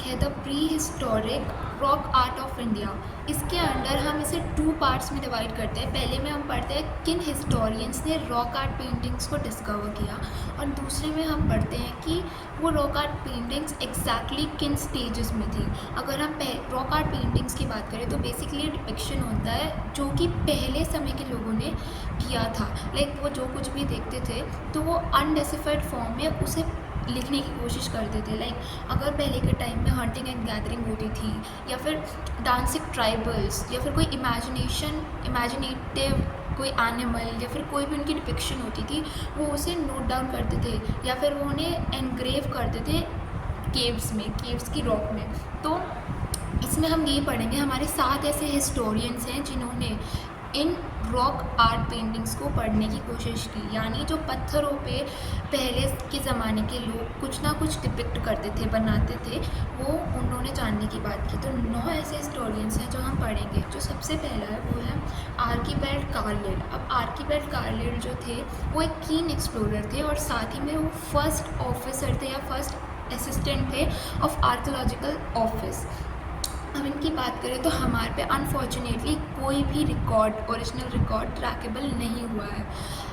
है the pre historic rock art of India. इसके under हम इसे 2 पार्ट्स में डिवाइड करते हैं। पहले में हम पढ़ते हैं किन हिस्टोरियंस ने रॉक आर्ट पेंटिंग्स को डिस्कवर किया, और दूसरे में हम पढ़ते हैं कि वो रॉक आर्ट पेंटिंग्स एग्जैक्टली किन स्टेजेस में थी। अगर हम रॉक आर्ट पेंटिंग्स की बात करें तो बेसिकली डिपिक्शन होता है जो कि पहले समय के लोगों ने किया था। लाइक वो जो कुछ भी देखते थे तो वो अनडेसिफाइड फॉर्म में उसे लिखने की कोशिश करते थे। लाइक अगर पहले के टाइम में हंटिंग एंड गैदरिंग होती थी, या फिर डांसिंग ट्राइबल्स, या फिर कोई इमेजिनेटिव कोई एनिमल, या फिर कोई भी उनकी डिपिक्शन होती थी, वो उसे नोट डाउन करते थे या फिर वो उन्हें एनग्रेव करते थे केव्स की रॉक में। तो इसमें हम यही पढ़ेंगे। हमारे 7 ऐसे हिस्टोरियंस हैं जिन्होंने इन रॉक आर्ट पेंटिंग्स को पढ़ने की कोशिश की, यानी जो पत्थरों पे पहले के ज़माने के लोग कुछ ना कुछ डिपिक्ट करते थे, बनाते थे, वो उन्होंने जानने की बात की। तो 9 ऐसे हिस्टोरियंस हैं जो हम पढ़ेंगे। जो सबसे पहला है वो है आर्कीबेल्ड कार्लिल। अब आर्कीबेल्ड कार्लिल जो थे वो एक कीन एक्सप्लोरर थे, और साथ ही में वो फर्स्ट ऑफिसर थे या फर्स्ट असिस्टेंट थे ऑफ आर्कोलॉजिकल ऑफिस। अब इनकी बात करें तो हमारे पे अनफॉर्चुनेटली कोई भी ओरिजिनल रिकॉर्ड ट्रैकेबल नहीं हुआ है,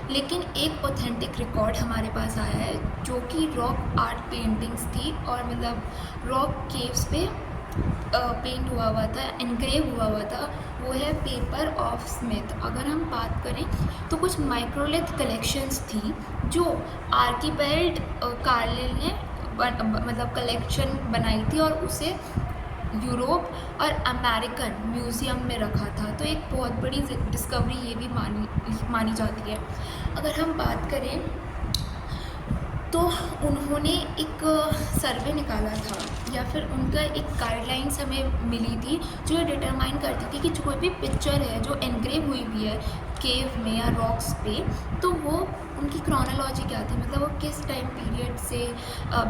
लेकिन एक ऑथेंटिक रिकॉर्ड हमारे पास आया है जो कि रॉक आर्ट पेंटिंग्स थी, और मतलब रॉक केव्स पे पेंट हुआ था, एनग्रेव हुआ था। वो है पेपर ऑफ स्मिथ। अगर हम बात करें तो कुछ माइक्रोलिथ कलेक्शंस थी जो आर्कीबेल्ड कार्लिल ने मतलब कलेक्शन बनाई थी, और उसे यूरोप और अमेरिकन म्यूज़ियम में रखा था। तो एक बहुत बड़ी डिस्कवरी ये भी मानी जाती है। अगर हम बात करें तो उन्होंने एक सर्वे निकाला था, या फिर उनका एक गाइडलाइंस हमें मिली थी जो ये डिटरमाइन करती थी कि जो कोई भी पिक्चर है जो एनग्रेव हुई भी है केव में या रॉक्स पे, तो वो उनकी क्रोनोलॉजी क्या थी, मतलब वो किस टाइम पीरियड से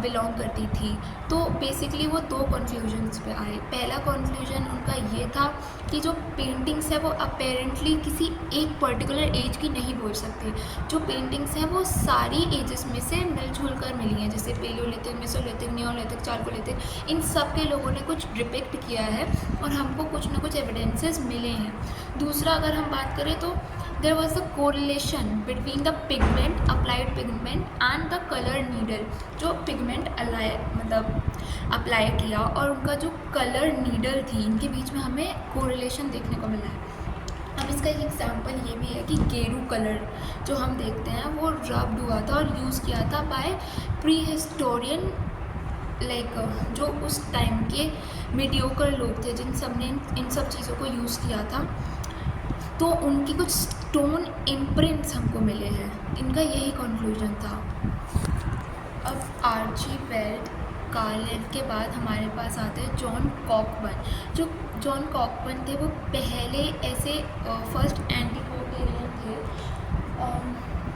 बिलोंग करती थी। तो बेसिकली वो 2 कंक्लूजन्स पे आए। पहला कंक्लूजन उनका ये था कि जो पेंटिंग्स है वो अपेरेंटली किसी एक पर्टिकुलर एज की नहीं बोल सकते। जो पेंटिंग्स हैं वो सारी एजेस में से मिलजुल कर मिली हैं, जैसे पेलियोलिथिक, मेसोलिथिक, नियोलिथिक, चारकोलिथिक, इन सब के लोगों ने कुछ डिपिक्ट किया है और हमको कुछ ना कुछ एविडेंसेस मिले हैं। दूसरा अगर हम बात करें तो there was a correlation between the pigment, applied pigment and the color needle। जो पिगमेंट अप्लाई किया और उनका जो कलर नीडल थी, इनके बीच में हमें कोरिलेशन देखने को मिला है। अब इसका एक एग्जांपल ये भी है कि गेरू कलर जो हम देखते हैं वो रब्ड हुआ था और यूज़ किया था बाय प्री हिस्टोरियन, लाइक जो उस टाइम के मीडियोकर लोग थे जिन सब ने इन सब चीज़ों को यूज़ किया था। तो उनकी कुछ स्टोन इम्प्रिंट्स हमको मिले हैं। इनका यही कंक्लूजन था। अब आर्चीबेल्ड कार्लिल के बाद हमारे पास आते हैं जॉन कॉकबर्न। जो जॉन कॉकबर्न थे वो पहले ऐसे फर्स्ट एंटीक्वेरियन थे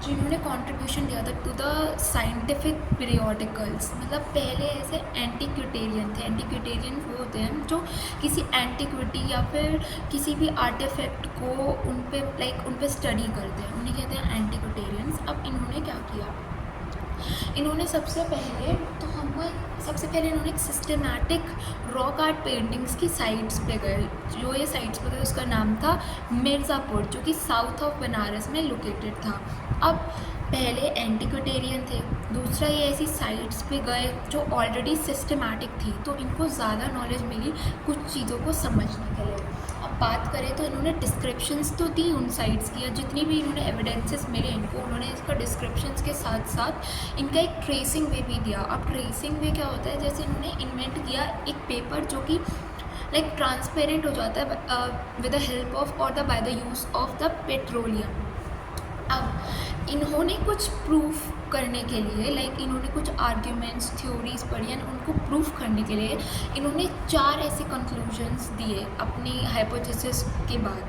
जिन्होंने कंट्रीब्यूशन दिया था टू द साइंटिफिक पीरियोडिकल्स। मतलब पहले ऐसे एंटीक्विटेरियन थे। एंटीक्विटेरियन वो होते हैं जो किसी एंटीक्विटी या फिर किसी भी आर्टिफैक्ट को उन पे स्टडी करते हैं, उन्हें कहते हैं एंटीक्विटेरियंस। अब इन्होंने क्या किया, इन्होंने सबसे पहले इन्होंने एक सिस्टमैटिक रॉक आर्ट पेंटिंग्स की साइट्स पे गए। जो ये साइट्स पे गए उसका नाम था मिर्ज़ापुर, जो कि साउथ ऑफ बनारस में लोकेटेड था। अब पहले एंटीक्विटेरियन थे, दूसरा ये ऐसी साइट्स पे गए जो ऑलरेडी सिस्टमैटिक थी, तो इनको ज़्यादा नॉलेज मिली कुछ चीज़ों को समझने के लिए। अब बात करें तो इन्होंने डिस्क्रिप्शंस तो दी उन साइट्स की, या जितनी भी इन्होंने एविडेंसेस मिले इनको, उन्होंने इसका डिस्क्रिप्शंस के साथ साथ इनका एक ट्रेसिंग वे भी दिया। अब ट्रेसिंग वे क्या होता है, जैसे इन्होंने इन्वेंट किया एक पेपर जो कि लाइक ट्रांसपेरेंट हो जाता है विद द हेल्प ऑफ और by the use of the petroleum. अब इन्होंने कुछ प्रूफ करने के लिए, लाइक इन्होंने कुछ आर्ग्यूमेंट्स, थ्योरीज पढ़ी, उनको प्रूफ करने के लिए इन्होंने 4 ऐसे कंक्लूजन्स दिए अपनी हाइपोथेसिस के बाद।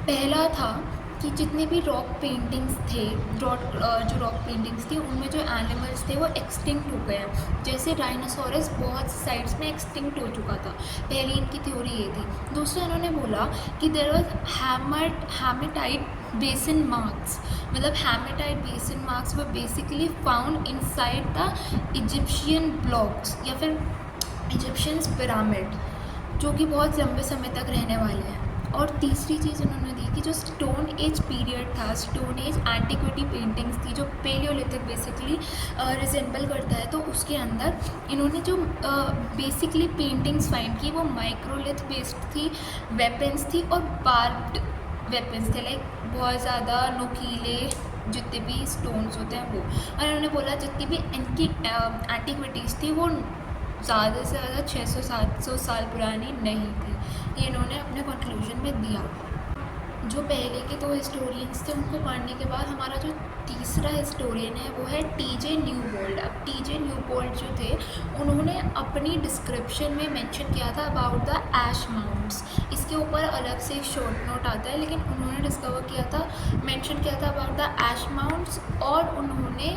पहला था कि जितने भी रॉक पेंटिंग्स थे, जो रॉक पेंटिंग्स थी, उनमें जो एनिमल्स थे वो एक्सटिंक्ट हो गए हैं। जैसे डायनासोरस बहुत साइड्स में एक्सटिंक्ट हो चुका था। पहली इनकी थ्योरी ये थी। दूसरा इन्होंने बोला कि there was hematite basin marks. मतलब hematite basin marks were basically found inside the Egyptian blocks या फिर इजिप्शियंस पिरामिड, जो कि बहुत लंबे समय तक रहने वाले हैं। और तीसरी चीज़ इन्होंने दी कि जो स्टोन एज पीरियड था, स्टोन एज एंटिक्विटी पेंटिंग्स थी, जो पेलियोलिथिक बेसिकली रिजेंबल करता है, तो उसके अंदर इन्होंने जो बेसिकली पेंटिंग्स फाइंड की वो माइक्रोलिथ बेस्ड थी, वेपन्स थी और बार्ब्ड वेपन्स थे, लाइक बहुत ज़्यादा नुकीले जितने भी स्टोन्स होते हैं वो। और इन्होंने बोला जितनी भी इनकी एंटिक्विटीज़ थी वो ज़्यादा से ज़्यादा 600-700 साल पुरानी नहीं थी। ये इन्होंने अपने कंक्लूजन में दिया। जो पहले के दो हिस्टोरियंस थे उनको पढ़ने के बाद हमारा जो तीसरा हिस्टोरियन है वो है टीजे न्यूबोल्ड। अब टीजे न्यूबोल्ड जो थे उन्होंने अपनी डिस्क्रिप्शन में मेंशन किया था अबाउट द ऐश माउंट्स। इसके ऊपर अलग से एक शॉर्ट नोट आता है, लेकिन उन्होंने डिस्कवर किया था, मेंशन किया था अबाउट द ऐश माउंट्स, और उन्होंने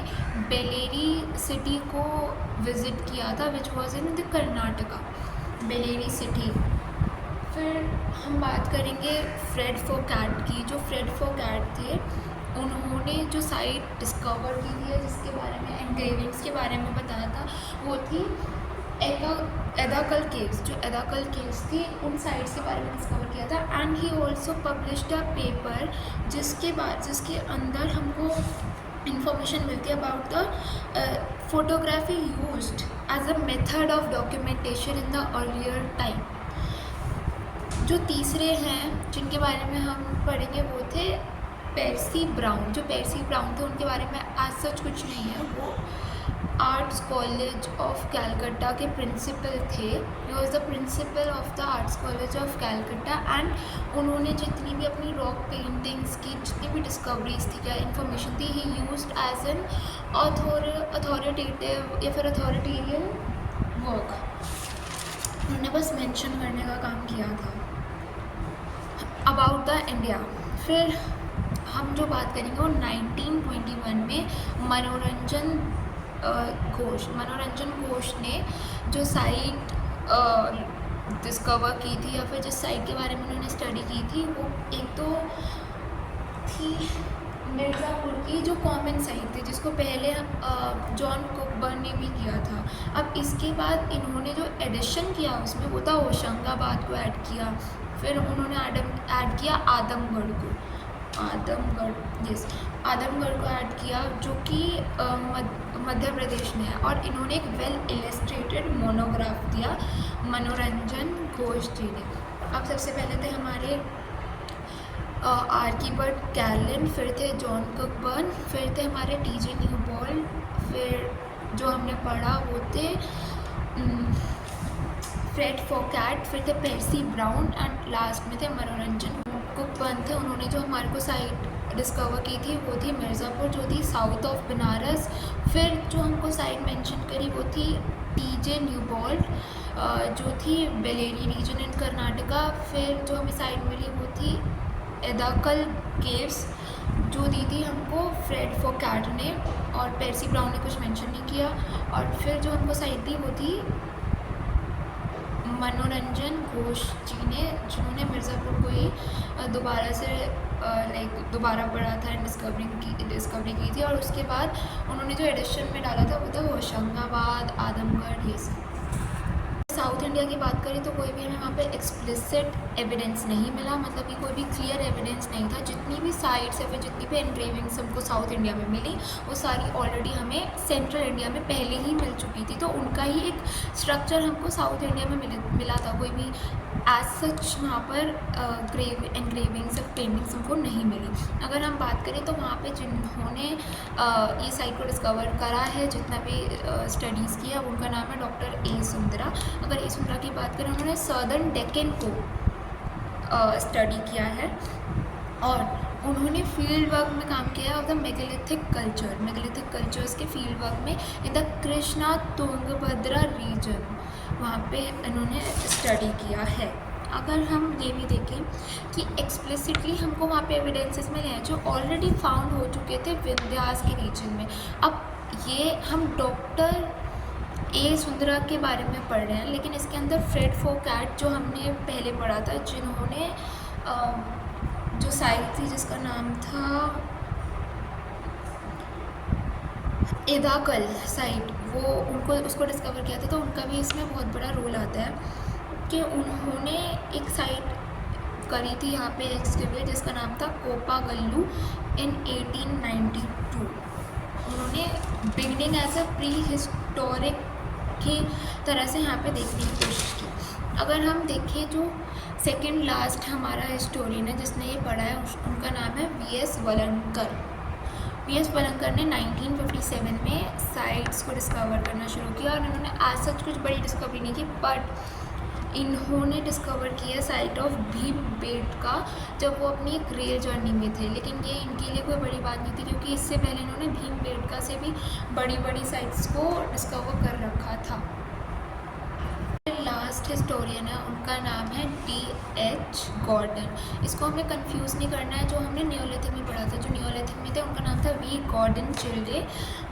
बेलेरी सिटी को विज़िट किया था which was in the Karnataka, Bellary city. फिर हम बात करेंगे फ्रेड फोकैट की। जो फ्रेड फोकैट थे उन्होंने जो साइट डिस्कवर की थी जिसके बारे में एनग्रेविंग्स के बारे में बताया था वो थी एदाकल केव्स। जो एदाकल केव्स थी उन साइट्स के बारे में डिस्कवर किया था। And he also published a paper जिसके अंदर हमको इंफॉर्मेशन मिलती है about the photography used as a method of documentation in the earlier time. जो तीसरे हैं जिनके बारे में हम पढ़ेंगे वो थे पेर्सी ब्राउन। जो पेर्सी ब्राउन थे उनके बारे में आज सच कुछ नहीं है, वो आर्ट्स कॉलेज ऑफ कैलकट्टा के प्रिंसिपल थे। He was the principal of the arts college of Calcutta. And उन्होंने जितनी भी अपनी रॉक पेंटिंग्स की जितनी भी डिस्कवरीज थी, क्या इन्फॉर्मेशन थी, he used as an authoritative या फिर अथॉरिटेरियन वर्क। उन्होंने बस मेंशन करने का काम किया था अबाउट द इंडिया। फिर हम जो बात करेंगे वो 1921 में मनोरंजन घोष ने जो साइट डिस्कवर की थी या फिर जिस साइट के बारे में उन्होंने स्टडी की थी वो एक तो थी मिर्ज़ापुर की, जो कॉमन साइट थी जिसको पहले हम जॉन कुकबर्न ने भी किया था। अब इसके बाद इन्होंने जो एडिशन किया उसमें वो था होशंगाबाद को ऐड किया। फिर उन्होंने ऐड किया आदमगढ़ को ऐड किया, जो कि मध्य प्रदेश में है। और इन्होंने एक वेल इलस्ट्रेटेड मोनोग्राफ दिया मनोरंजन घोष जी ने। अब सबसे पहले थे हमारे आर्कीबर्ट कैरलिन, फिर थे जॉन कुकबर्न, फिर थे हमारे टीजे न्यूबोल्ड, फिर जो हमने पढ़ा वो थे फ्रेड फोकैट, फिर थे पेर्सी ब्राउन एंड लास्ट में थे मनोरंजन कुकबर्न थे। उन्होंने जो हमारे को साइट डिस्कवर की थी वो थी मिर्ज़ापुर, जो थी साउथ ऑफ बनारस। फिर जो हमको साइट मेंशन करी वो थी टीजे न्यूबोल्ड, जो थी बेलेरी रीजन इन कर्नाटका। फिर जो हमें साइट मिली वो थी एदाकल केव्स, जो दी थी हमको फ्रेड फोकैट ने, और पेर्सी ब्राउन ने कुछ मेंशन नहीं किया। और फिर जो हमको साइट दी वो थी मनोरंजन घोष जी ने, जिन्होंने मिर्ज़ापुर को ही दोबारा पढ़ा था, डिस्कवरी की थी। और उसके बाद उन्होंने जो एडिशन में डाला था वो था होशंगाबाद, आदमगढ़, ये सब। साउथ इंडिया की बात करें तो कोई भी हमें वहाँ पे एक्सप्लिसिट एविडेंस नहीं मिला, मतलब कि कोई भी क्लियर एविडेंस नहीं था। जितनी भी साइट्स या फिर जितनी भी एनग्रेविंग्स हमको साउथ इंडिया में मिली वो सारी ऑलरेडी हमें सेंट्रल इंडिया में पहले ही मिल चुकी थी, तो उनका ही एक स्ट्रक्चर हमको साउथ इंडिया में मिला था। कोई भी एज सच वहाँ पर एनग्रेविंग्स या पेंटिंग्स हमको नहीं मिली। अगर हम बात करें तो वहाँ पे जिन्होंने ये साइट को डिस्कवर करा है, जितना भी स्टडीज़ किया, उनका नाम है डॉक्टर ए सुंदरा। अगर ए सुंदरा की बात करें, उन्होंने सदर्न डेक्कन को स्टडी किया है और उन्होंने फील्ड वर्क में काम किया है ऑफ द मेगालिथिक कल्चर्स के फील्ड वर्क में in the Krishna Tungabhadra region, वहाँ पे इन्होंने स्टडी किया है। अगर हम ये भी देखें कि एक्सप्लिसिटली हमको वहाँ पे एविडेंसेस मिले हैं जो ऑलरेडी फाउंड हो चुके थे विंध्यास के रीजन में। अब ये हम डॉक्टर ए सुंदरा के बारे में पढ़ रहे हैं, लेकिन इसके अंदर फ्रेड फोकैट जो हमने पहले पढ़ा था, जिन्होंने जो साइट थी जिसका नाम था एदाकल साइट, वो उनको उसको डिस्कवर किया था, तो उनका भी इसमें बहुत बड़ा रोल आता है कि उन्होंने एक साइट करी थी यहाँ पे एक्सकेवेट, जिसका नाम था कोपागल्लू इन 1892। उन्होंने beginning as a pre historic की तरह से यहाँ पे देखने की कोशिश की। अगर हम देखें जो सेकंड लास्ट हमारा हिस्टोरियन है जिसने ये पढ़ा है, उनका नाम है वी.एस. वलनकर। वी.एस. वलनकर ने 1957 में साइट्स को डिस्कवर करना शुरू किया, और इन्होंने आज सच कुछ बड़ी डिस्कवरी नहीं की, बट इन्होंने डिस्कवर किया साइट ऑफ भीमबेटका जब वो अपनी एक रेल जर्नी में थे। लेकिन ये इनके लिए कोई बड़ी बात नहीं थी, क्योंकि इससे पहले इन्होंने भीमबेटका से भी बड़ी बड़ी साइट्स को डिस्कवर कर रखा था। लास्ट हिस्टोरियन है, उनका नाम है टी.एच. गॉर्डन। इसको हमें कंफ्यूज नहीं करना है, जो हमने नियोलिथिक में पढ़ा था। जो नियोलिथिक में थे उनका नाम था वी. गॉर्डन चिल्डे,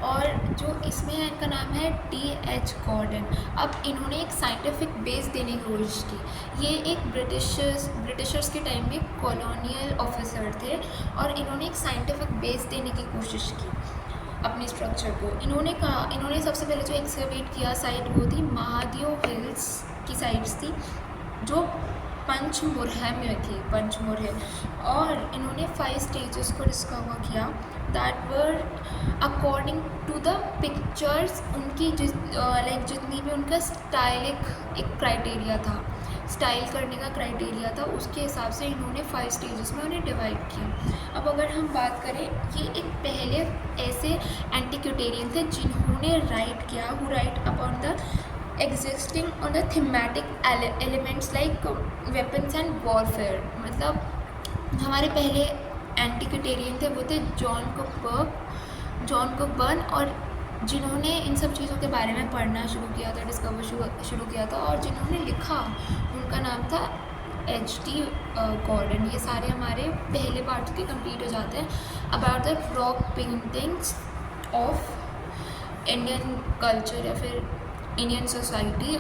और जो इसमें है इनका नाम है टी.एच. गॉर्डन। अब इन्होंने एक साइंटिफिक बेस देने की कोशिश की। ये एक ब्रिटिशर्स के टाइम में कॉलोनियल ऑफिसर थे, और इन्होंने एक साइंटिफिक बेस देने की कोशिश की अपने स्ट्रक्चर को। इन्होंने सबसे पहले जो एक्सकवेट किया साइट वो थी महादेव हिल्स की साइट्स थी, जो पंचमुरह में थी, पंचमुरह। और इन्होंने 5 स्टेजेस को डिस्कवर किया that were according to the pictures. उनकी जितनी भी उनका स्टाइलिक एक क्राइटेरिया था, स्टाइल करने का क्राइटेरिया था, उसके हिसाब से इन्होंने 5 स्टेजेस में उन्हें डिवाइड किया। अब अगर हम बात करें, ये एक पहले ऐसे एंटीक्यूटेरियन थे जिन्होंने राइट किया, who right upon the existing on the thematic elements like weapons and warfare. मतलब हमारे पहले एंटीक्यूटेरियन थे वो थे जॉन कुकबर्न, और जिन्होंने इन सब चीज़ों के बारे में पढ़ना शुरू किया था, डिस्कवर शुरू किया था, और जिन्होंने लिखा उनका नाम था H.T. गॉर्डन। ये सारे हमारे पहले पार्ट के कंप्लीट हो जाते हैं about the rock paintings of Indian culture या फिर इंडियन सोसाइटी।